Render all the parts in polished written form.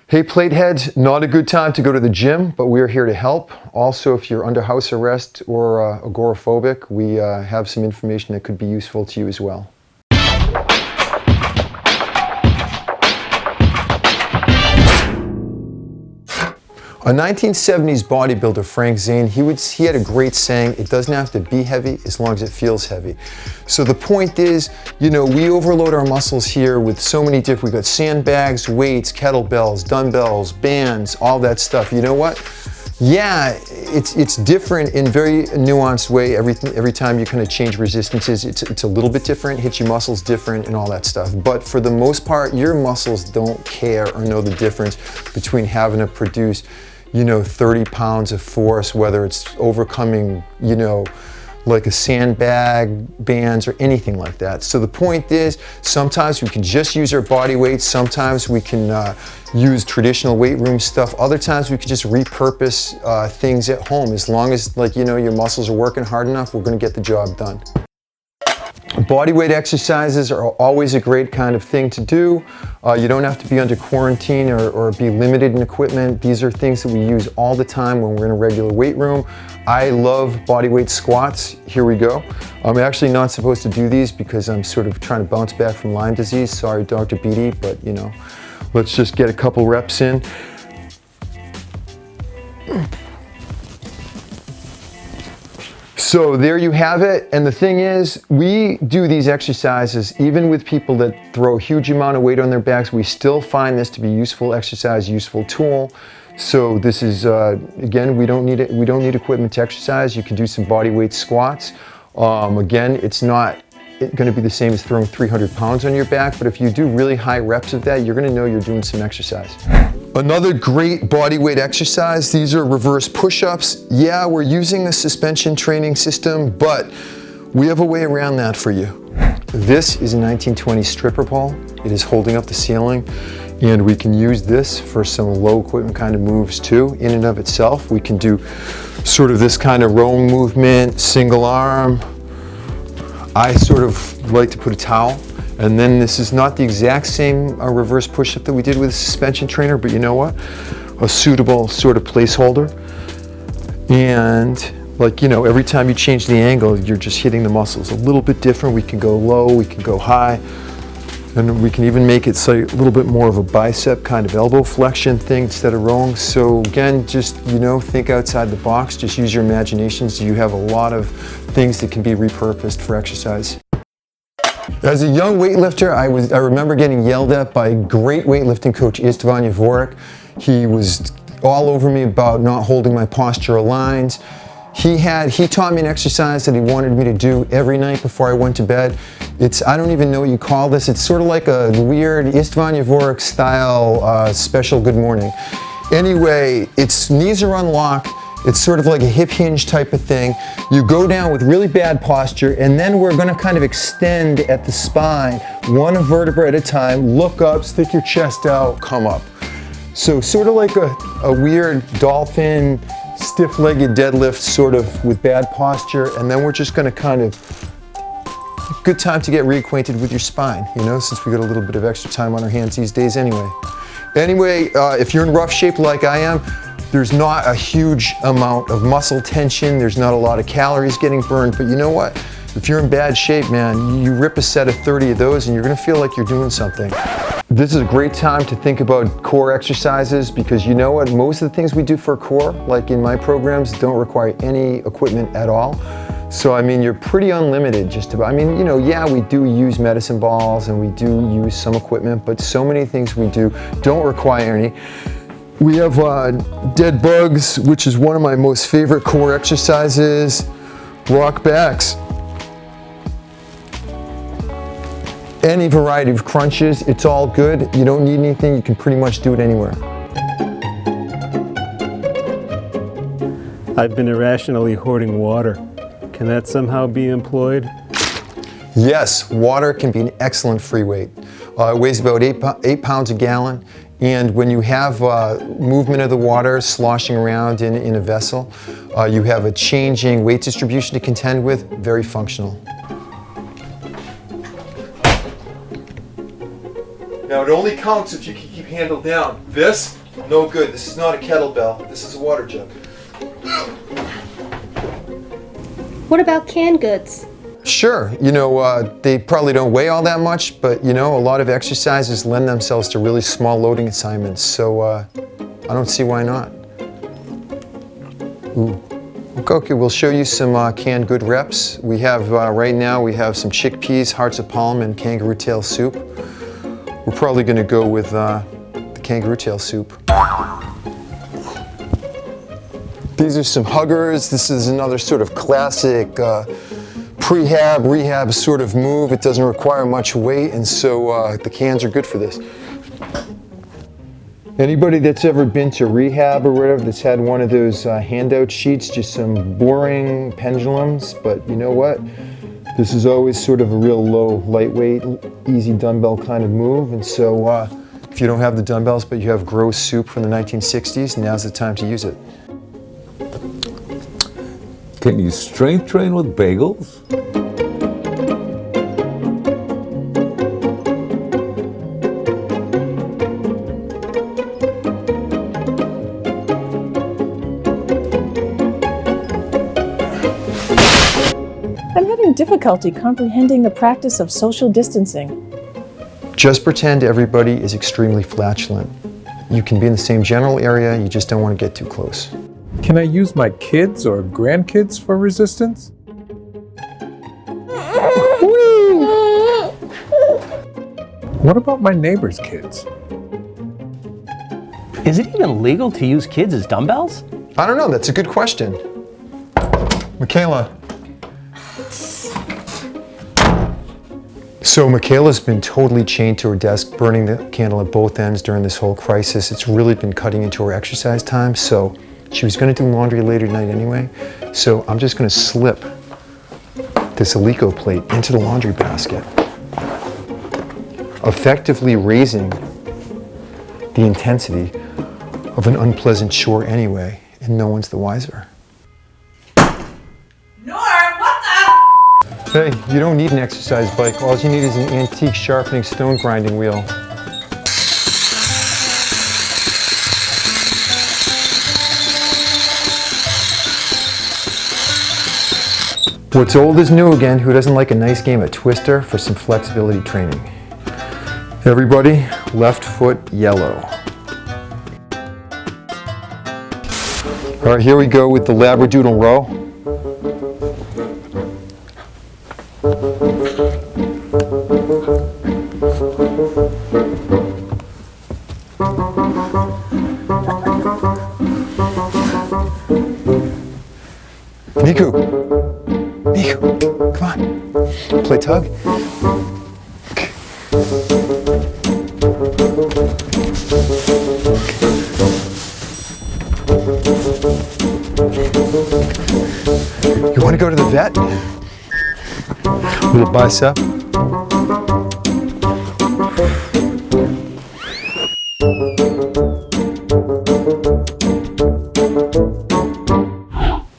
Hey plate heads, not a good time to go to the gym, but we're here to help. Also, if you're under house arrest or agoraphobic, we have some information that could be useful to you as well. A 1970s bodybuilder, Frank Zane, he had a great saying, it doesn't have to be heavy as long as it feels heavy. So the point is, you know, we overload our muscles here with so many different, we've got sandbags, weights, kettlebells, dumbbells, bands, all that stuff. You know what? Yeah, it's different in very nuanced way. Every time you kind of change resistances, it's a little bit different, hits your muscles different and all that stuff. But for the most part, your muscles don't care or know the difference between having to produce, you know, 30 pounds of force, whether it's overcoming, you know, like a sandbag, bands, or anything like that. So the point is, sometimes we can just use our body weight, sometimes we can use traditional weight room stuff, other times we can just repurpose things at home. As long as, like, you know, your muscles are working hard enough, we're gonna get the job done. Bodyweight exercises are always a great kind of thing to do. You don't have to be under quarantine or be limited in equipment. These are things that we use all the time when we're in a regular weight room. I love bodyweight squats. Here we go. I'm actually not supposed to do these because I'm sort of trying to bounce back from Lyme disease. Sorry, Dr. Beatty, but you know, let's just get a couple reps in. So there you have it, and the thing is, we do these exercises even with people that throw a huge amount of weight on their backs. We still find this to be useful exercise, useful tool. So this is, again, we don't need equipment to exercise. You can do some body weight squats. Again, it's not going to be the same as throwing 300 pounds on your back, but if you do really high reps of that, you're going to know you're doing some exercise. Another great body weight exercise, these are reverse push-ups. Yeah, we're using a suspension training system, but we have a way around that for you. This is a 1920 stripper pole. It is holding up the ceiling, and we can use this for some low equipment kind of moves too. In and of itself, we can do sort of this kind of rowing movement, single arm. I sort of like to put a towel. And then this is not the exact same reverse push-up that we did with a suspension trainer, but you know what? A suitable sort of placeholder. And like, you know, every time you change the angle, you're just hitting the muscles a little bit different. We can go low, we can go high, and we can even make it so a little bit more of a bicep kind of elbow flexion thing instead of rowing. So again, just, you know, think outside the box, just use your imaginations. You have a lot of things that can be repurposed for exercise. As a young weightlifter, I remember getting yelled at by great weightlifting coach Istvan Yavorek. He was all over me about not holding my posture aligned. He taught me an exercise that he wanted me to do every night before I went to bed. I don't even know what you call this. It's sort of like a weird Istvan Yavorek style special good morning. Anyway, its knees are unlocked. It's sort of like a hip hinge type of thing. You go down with really bad posture, and then we're gonna kind of extend at the spine, one vertebra at a time, look up, stick your chest out, come up. So sort of like a weird dolphin, stiff-legged deadlift, sort of with bad posture, and then we're just gonna kind of, good time to get reacquainted with your spine, you know, since we got a little bit of extra time on our hands these days anyway. Anyway, if you're in rough shape like I am, there's not a huge amount of muscle tension, there's not a lot of calories getting burned, but you know what? If you're in bad shape, man, you rip a set of 30 of those and you're gonna feel like you're doing something. This is a great time to think about core exercises because you know what? Most of the things we do for core, like in my programs, don't require any equipment at all. So I mean, you're pretty unlimited just about. I mean, you know, yeah, we do use medicine balls and we do use some equipment, but so many things we do don't require any. We have dead bugs, which is one of my most favorite core exercises, rock backs. Any variety of crunches, it's all good. You don't need anything, you can pretty much do it anywhere. I've been irrationally hoarding water. Can that somehow be employed? Yes, water can be an excellent free weight. It weighs about 8 pounds a gallon. And when you have movement of the water sloshing around in a vessel, you have a changing weight distribution to contend with, very functional. Now it only counts if you can keep keep handle down. This, no good. This is not a kettlebell. This is a water jug. What about canned goods? Sure, they probably don't weigh all that much, but a lot of exercises lend themselves to really small loading assignments, so I don't see why not. Ooh. Okay, we'll show you some canned good reps. We have, right now, we have some chickpeas, hearts of palm, and kangaroo tail soup. We're probably gonna go with the kangaroo tail soup. These are some huggers. This is another sort of classic prehab, rehab sort of move. It doesn't require much weight, and so the cans are good for this. Anybody that's ever been to rehab or whatever that's had one of those handout sheets, just some boring pendulums, but you know what? This is always sort of a real low, lightweight, easy dumbbell kind of move, and so if you don't have the dumbbells but you have gross soup from the 1960s, now's the time to use it. Can you strength train with bagels? I'm having difficulty comprehending the practice of social distancing. Just pretend everybody is extremely flatulent. You can be in the same general area, you just don't want to get too close. Can I use my kids or grandkids for resistance? What about my neighbor's kids? Is it even legal to use kids as dumbbells? I don't know, that's a good question. Michaela. So Michaela's been totally chained to her desk, burning the candle at both ends during this whole crisis. It's really been cutting into her exercise time, so she was going to do laundry later tonight anyway. So I'm just going to slip this Alico plate into the laundry basket, effectively raising the intensity of an unpleasant chore anyway, and no one's the wiser. Hey, you don't need an exercise bike. All you need is an antique sharpening stone grinding wheel. What's old is new again. Who doesn't like a nice game of Twister for some flexibility training? Everybody, left foot yellow. All right, here we go with the Labradoodle row. Niku, come on, play tug. You want to go to the vet? Little bicep.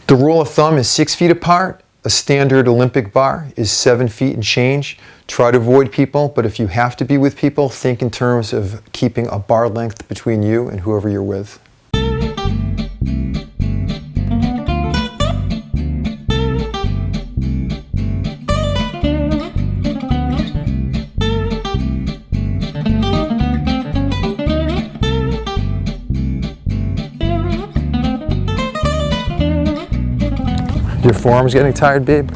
The rule of thumb is 6 feet apart. A standard Olympic bar is 7 feet and change. Try to avoid people, but if you have to be with people, think in terms of keeping a bar length between you and whoever you're with. Your forearm's getting tired, babe?